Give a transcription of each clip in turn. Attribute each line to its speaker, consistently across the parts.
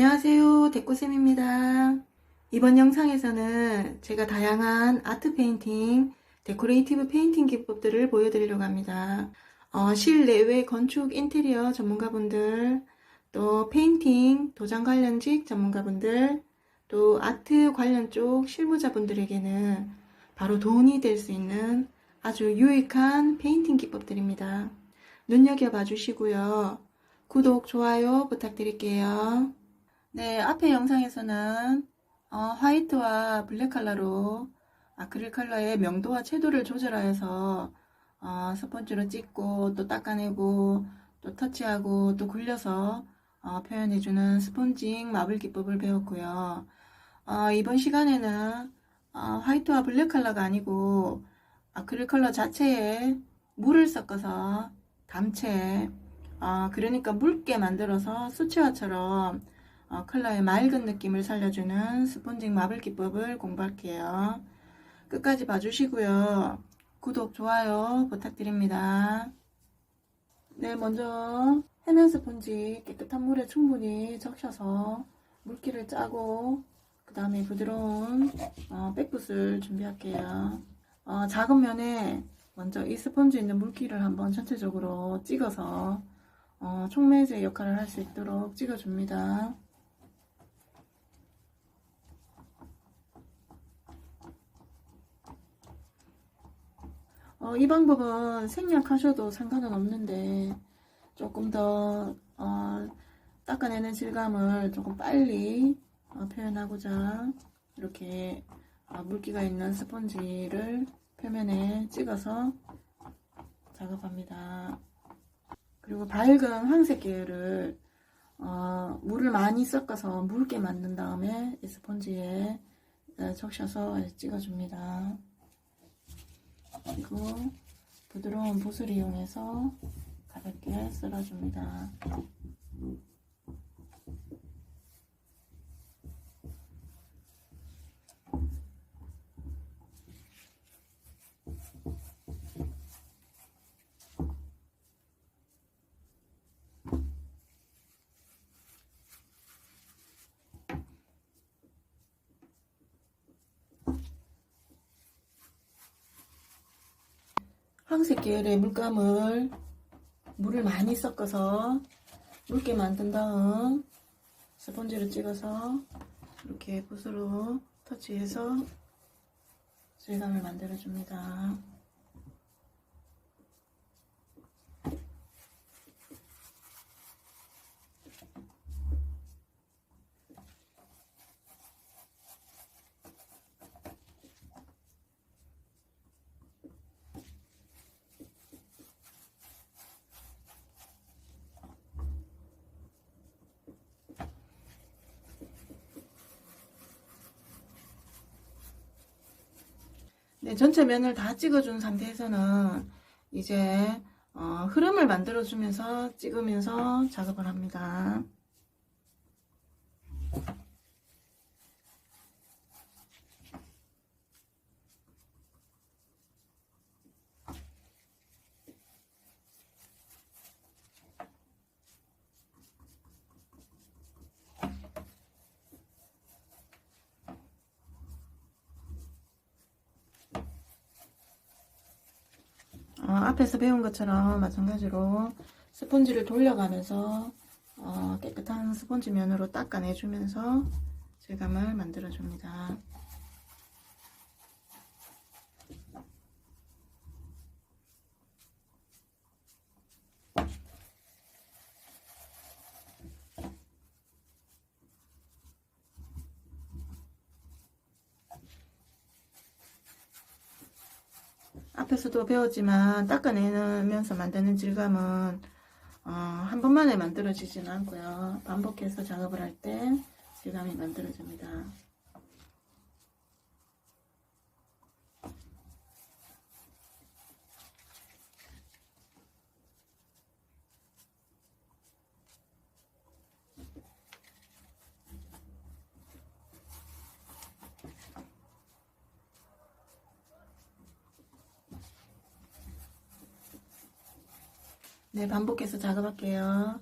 Speaker 1: 안녕하세요, 데코쌤입니다. 이번 영상에서는 제가 다양한 아트 페인팅, 데코레이티브 페인팅 기법들을 보여드리려고 합니다. 실내외 건축 인테리어 전문가분들, 또 페인팅, 도장 관련직 전문가분들, 또 아트 관련 쪽 실무자분들에게는 바로 돈이 될 수 있는 아주 유익한 페인팅 기법들입니다. 눈여겨봐 주시고요. 구독, 좋아요 부탁드릴게요. 네, 앞에 영상에서는 화이트와 블랙 컬러로 아크릴 컬러의 명도와 채도를 조절하여서 스펀지로 찍고 또 닦아내고 또 터치하고 또 굴려서 표현해주는 스펀징 마블 기법을 배웠고요. 이번 시간에는 화이트와 블랙 컬러가 아니고 아크릴 컬러 자체에 물을 섞어서 담채, 그러니까 묽게 만들어서 수채화처럼 컬러의 맑은 느낌을 살려주는 스펀징 마블 기법을 공부할게요. 끝까지 봐주시고요. 구독, 좋아요 부탁드립니다. 네, 먼저 해면 스펀지 깨끗한 물에 충분히 적셔서 물기를 짜고 그 다음에 부드러운 백붓을 준비할게요. 작은 면에 먼저 이 스펀지 있는 물기를 한번 전체적으로 찍어서 촉매제 역할을 할 수 있도록 찍어줍니다. 이 방법은 생략하셔도 상관은 없는데 조금 더 닦아내는 질감을 조금 빨리 표현하고자 이렇게 물기가 있는 스펀지를 표면에 찍어서 작업합니다. 그리고 밝은 황색 계열을 물을 많이 섞어서 묽게 만든 다음에 이 스펀지에 적셔서 찍어줍니다. 그리고 부드러운 붓을 이용해서 가볍게 쓸어줍니다. 황색 계열의 물감을 물을 많이 섞어서 묽게 만든 다음 스펀지를 찍어서 이렇게 붓으로 터치해서 질감을 만들어 줍니다. 네, 전체 면을 다 찍어준 상태에서는 이제 흐름을 만들어주면서 찍으면서 작업을 합니다. 앞에서 배운 것처럼 마찬가지로 스펀지를 돌려가면서 깨끗한 스펀지 면으로 닦아내주면서 질감을 만들어줍니다. 앞에서도 배웠지만 닦아내면서 만드는 질감은 한 번만에 만들어지지는 않고요. 반복해서 작업을 할 때 질감이 만들어집니다. 네, 반복해서 작업할게요.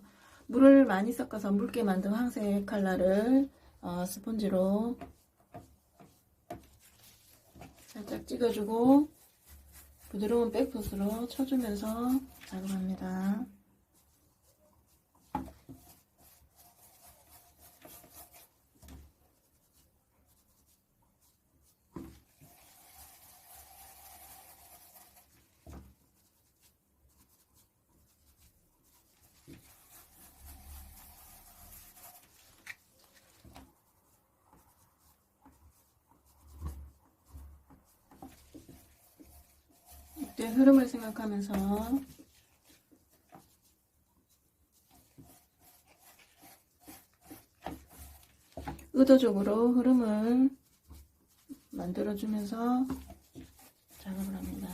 Speaker 1: 물을 많이 섞어서 묽게 만든 황색 컬러를 스펀지로 살짝 찍어주고 부드러운 백붓으로 쳐주면서 작업합니다. 이때 흐름을 생각하면서 의도적으로 흐름을 만들어주면서 작업을 합니다.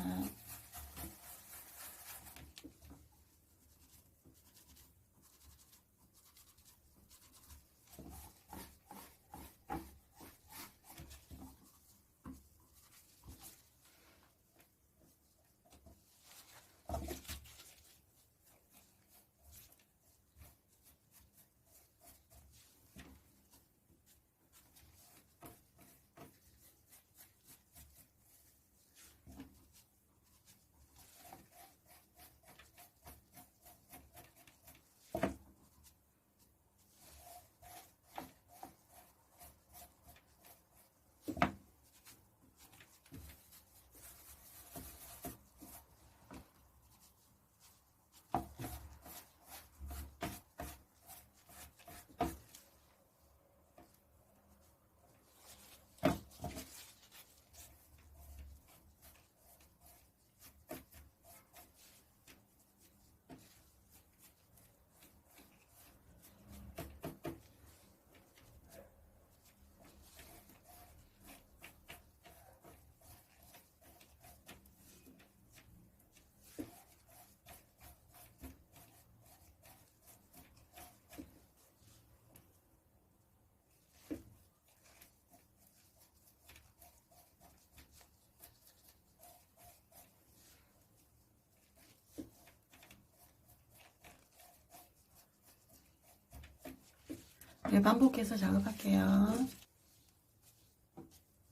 Speaker 1: 네, 반복해서 작업할게요.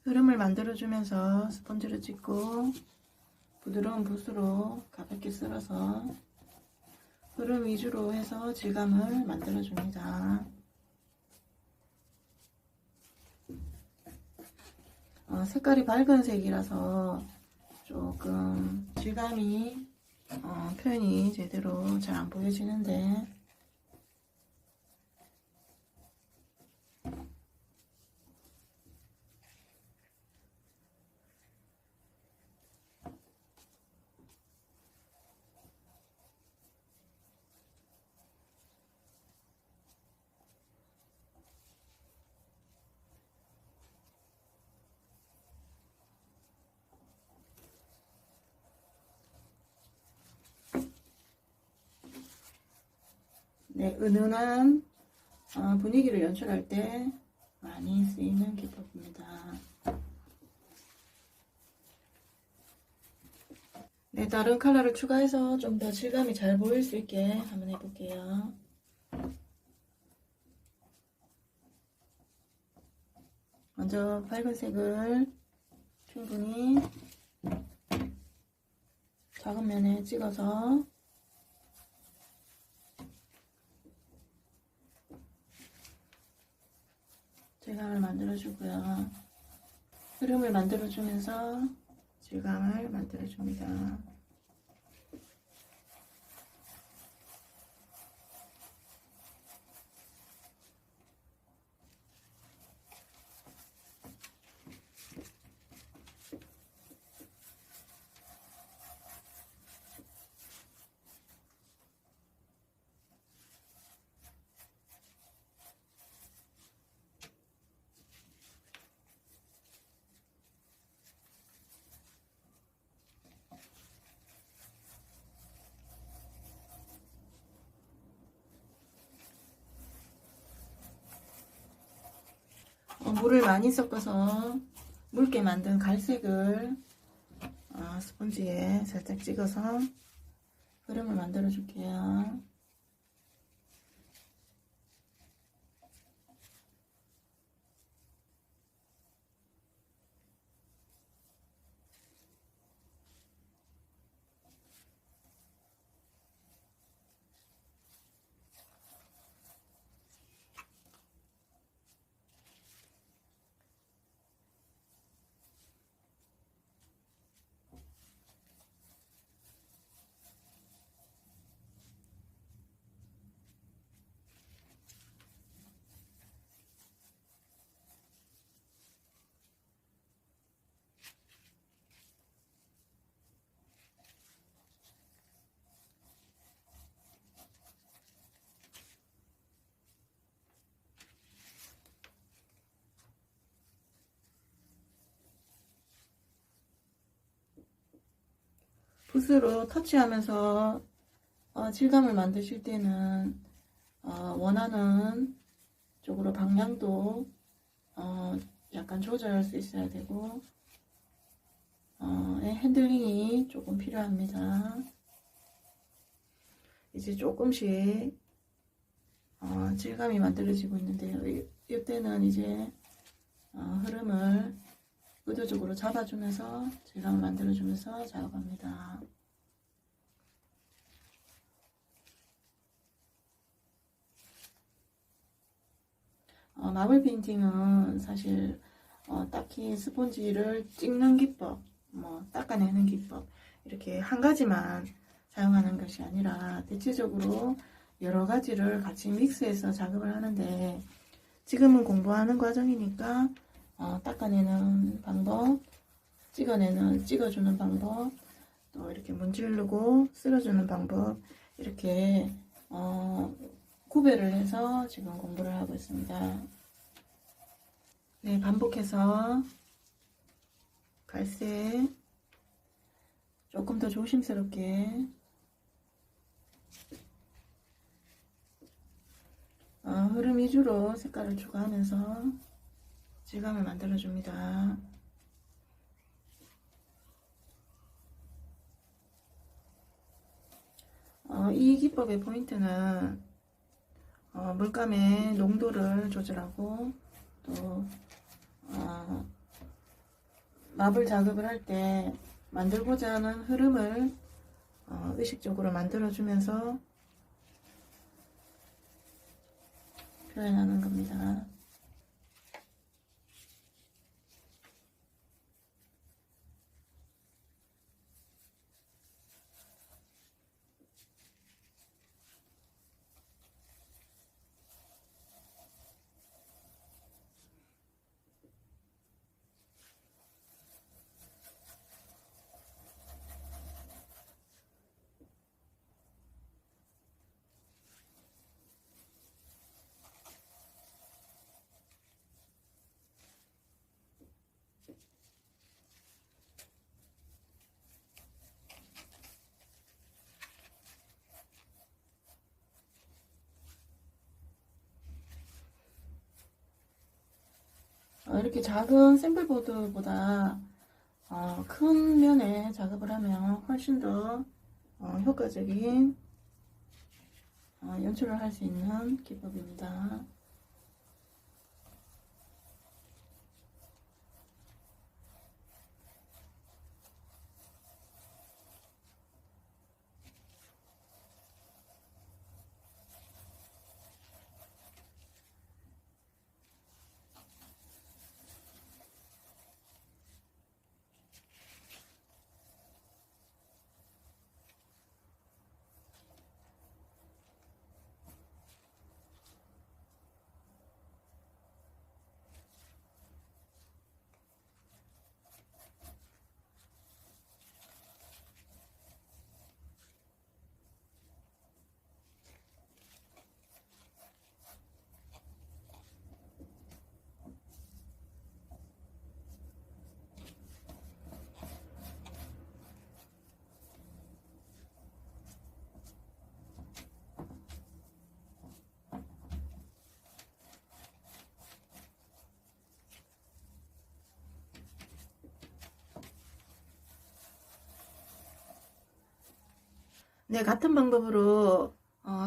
Speaker 1: 흐름을 만들어주면서 스펀지를 찍고 부드러운 붓으로 가볍게 쓸어서 흐름 위주로 해서 질감을 만들어줍니다. 색깔이 밝은 색이라서 조금 질감이 표현이 제대로 잘 안 보여지는데 네, 은은한 분위기를 연출할 때 많이 쓰이는 기법입니다. 네, 다른 컬러를 추가해서 좀 더 질감이 잘 보일 수 있게 한번 해볼게요. 먼저 밝은색을 충분히 작은 면에 찍어서 질감을 만들어주고요. 흐름을 만들어주면서 질감을 만들어줍니다. 물을 많이 섞어서 묽게 만든 갈색을 스펀지에 살짝 찍어서 흐름을 만들어 줄게요. 붓으로 터치하면서 질감을 만드실 때는 원하는 쪽으로 방향도 약간 조절할 수 있어야 되고 핸들링이 조금 필요합니다. 이제 조금씩 질감이 만들어지고 있는데요. 이때는 이제 흐름을 의도적으로 잡아주면서 질감을 만들어주면서 작업합니다. 마블 페인팅은 사실 딱히 스폰지를 찍는 기법, 닦아내는 기법 이렇게 한 가지만 사용하는 것이 아니라 대체적으로 여러 가지를 같이 믹스해서 작업을 하는데, 지금은 공부하는 과정이니까 닦아내는 방법, 찍어주는 방법, 또 이렇게 문지르고 쓸어주는 방법, 이렇게 구별을 해서 지금 공부를 하고 있습니다. 네, 반복해서 갈색 조금 더 조심스럽게 흐름 위주로 색깔을 추가하면서 질감을 만들어줍니다. 이 기법의 포인트는 물감의 농도를 조절하고 또 마블 작업을 할 때 만들고자 하는 흐름을 의식적으로 만들어주면서 표현하는 겁니다. 이렇게 작은 샘플보드보다 큰 면에 작업을 하면 훨씬 더 효과적인 연출을 할 수 있는 기법입니다. 네, 같은 방법으로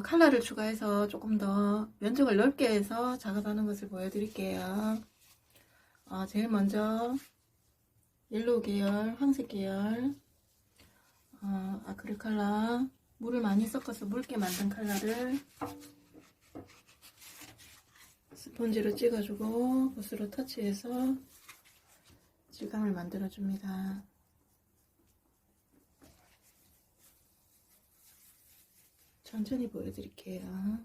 Speaker 1: 컬러를 추가해서 조금 더 면적을 넓게 해서 작업하는 것을 보여드릴게요. 제일 먼저 옐로우 계열, 황색 계열 아크릴 컬러, 물을 많이 섞어서 묽게 만든 컬러를 스펀지로 찍어주고 붓으로 터치해서 질감을 만들어줍니다. 천천히 보여드릴게요.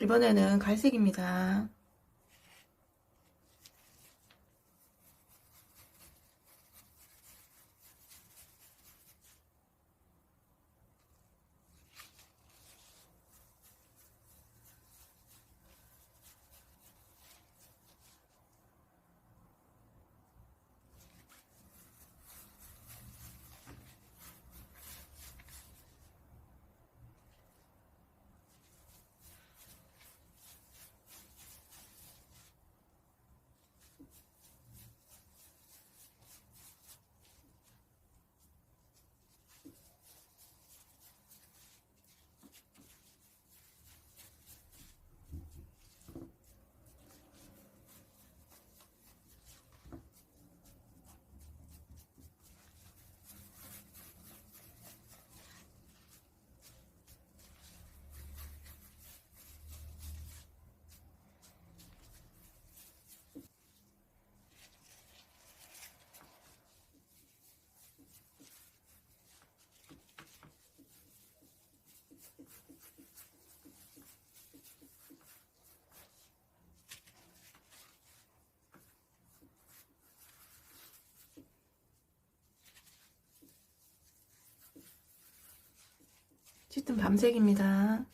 Speaker 1: 이번에는 갈색입니다. 짙은 밤색입니다.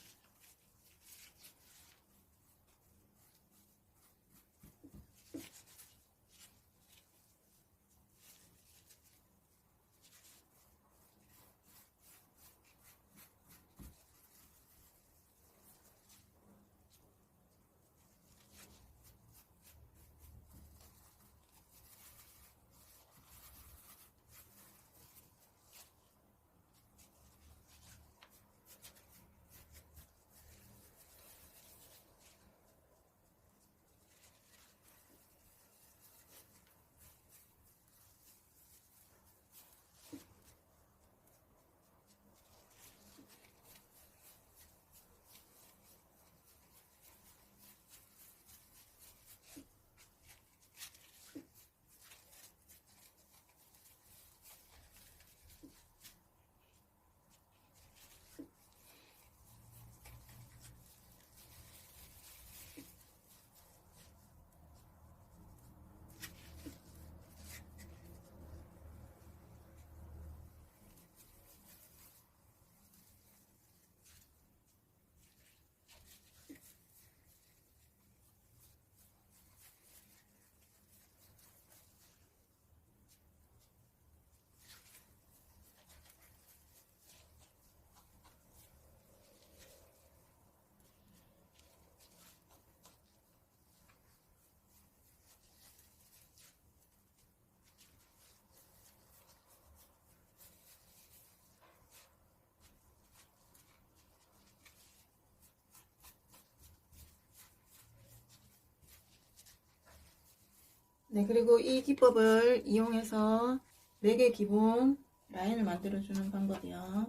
Speaker 1: 네, 그리고 이 기법을 이용해서 4개 기본 라인을 만들어주는 방법이요.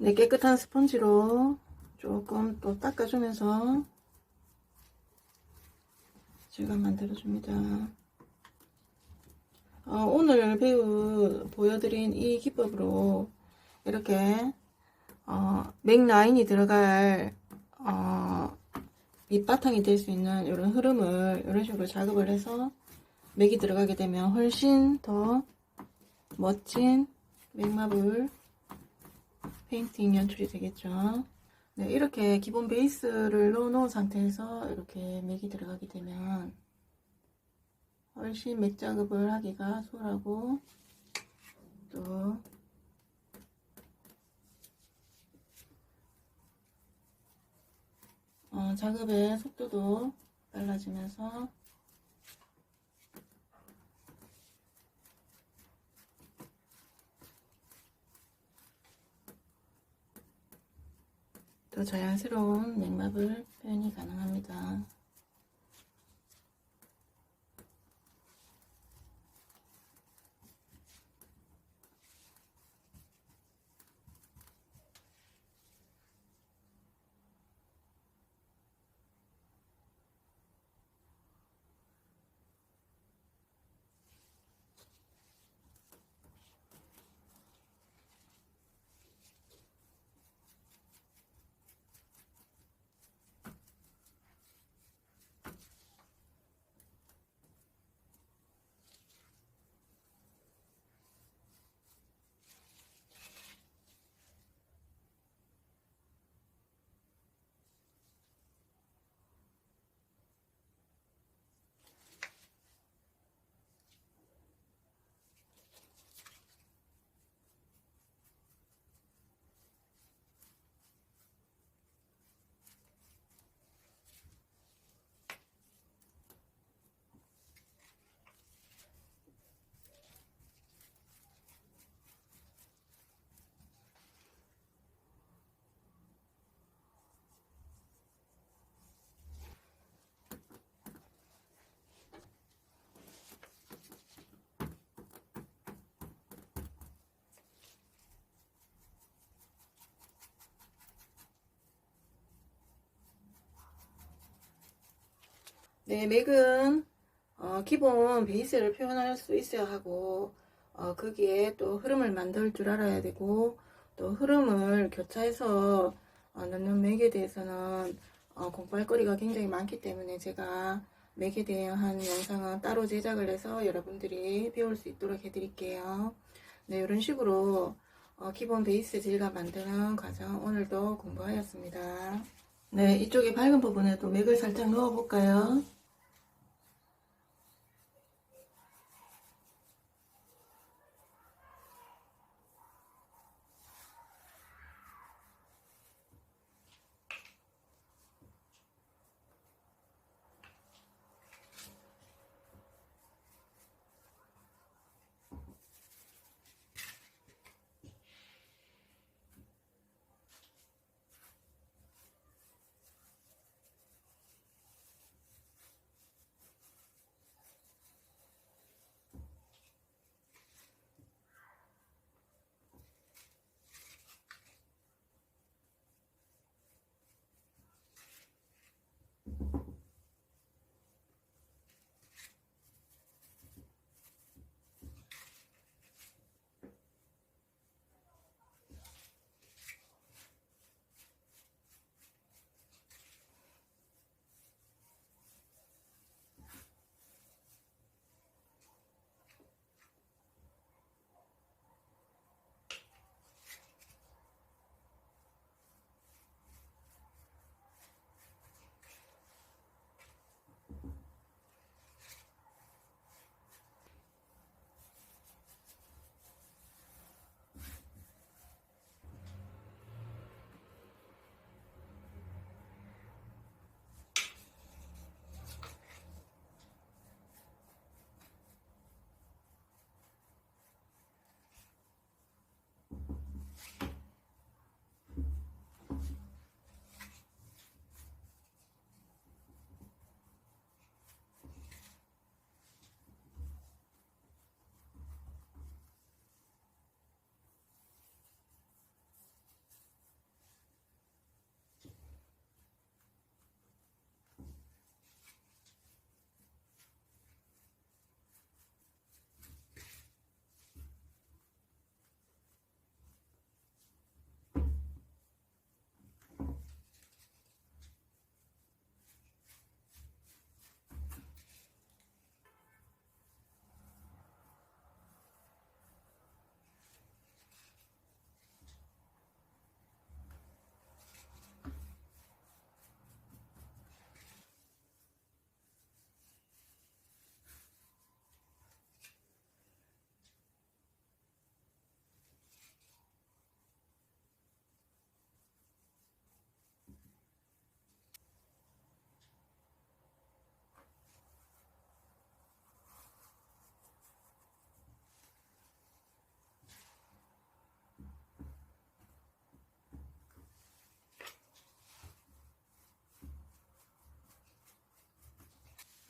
Speaker 1: 네, 깨끗한 스펀지로 조금 또 닦아주면서 질감 만들어줍니다. 오늘 보여드린 이 기법으로 이렇게 맥 라인이 들어갈 밑바탕이 될 수 있는 이런 흐름을 이런 식으로 작업을 해서 맥이 들어가게 되면 훨씬 더 멋진 맥마블 페인팅 연출이 되겠죠. 네, 이렇게 기본 베이스를 넣어 놓은 상태에서 이렇게 맥이 들어가게 되면 훨씬 맥 작업을 하기가 수월하고 또 작업의 속도도 빨라지면서 더 자연스러운 맥마블 표현이 가능합니다. 네, 맥은 기본 베이스를 표현할 수 있어야 하고 거기에 또 흐름을 만들 줄 알아야 되고 또 흐름을 교차해서 넣는 맥에 대해서는 공부할 거리가 굉장히 많기 때문에 제가 맥에 대한 영상은 따로 제작을 해서 여러분들이 배울 수 있도록 해드릴게요. 네, 이런 식으로 기본 베이스 질감 만드는 과정 오늘도 공부하였습니다. 네, 이쪽에 밝은 부분에도 맥을 살짝 넣어 볼까요?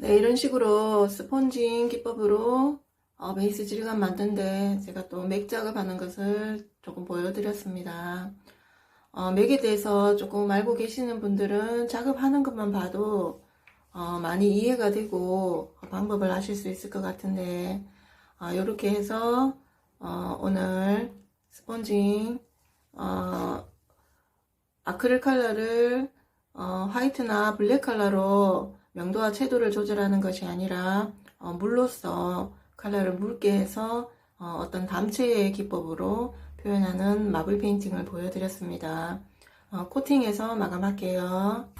Speaker 1: 네, 이런 식으로 스펀징 기법으로 베이스 질감 만드는데 제가 또 맥 작업하는 것을 조금 보여드렸습니다. 맥에 대해서 조금 알고 계시는 분들은 작업하는 것만 봐도 많이 이해가 되고 방법을 아실 수 있을 것 같은데 이렇게 해서 오늘 스펀징 아크릴 컬러를 화이트나 블랙 컬러로 명도와 채도를 조절하는 것이 아니라 물로써 컬러를 묽게 해서 어떤 담체의 기법으로 표현하는 마블 페인팅을 보여드렸습니다. 코팅해서 마감할게요.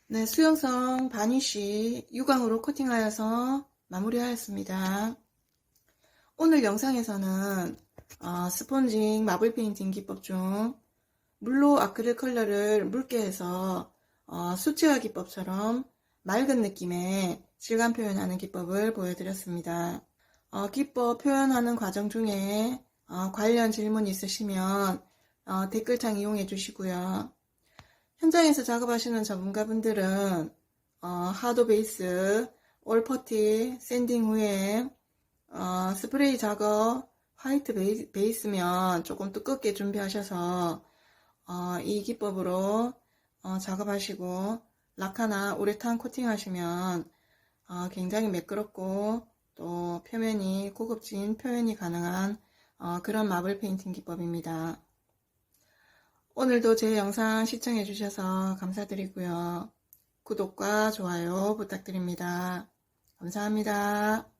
Speaker 1: 네, 수용성 바니쉬 유광으로 코팅하여서 마무리하였습니다. 오늘 영상에서는 스펀징 마블 페인팅 기법 중 물로 아크릴 컬러를 묽게 해서 수채화 기법처럼 맑은 느낌의 질감 표현하는 기법을 보여드렸습니다. 기법 표현하는 과정 중에 관련 질문 있으시면 댓글창 이용해 주시고요. 현장에서 작업하시는 전문가분들은 하드 베이스, 올퍼티, 샌딩 후에 스프레이 작업, 화이트 베이스면 조금 두껍게 준비하셔서 이 기법으로 작업하시고 락카나 우레탄 코팅하시면 굉장히 매끄럽고 또 표면이 고급진 표현이 가능한 그런 마블 페인팅 기법입니다. 오늘도 제 영상 시청해 주셔서 감사드리고요. 구독과 좋아요 부탁드립니다. 감사합니다.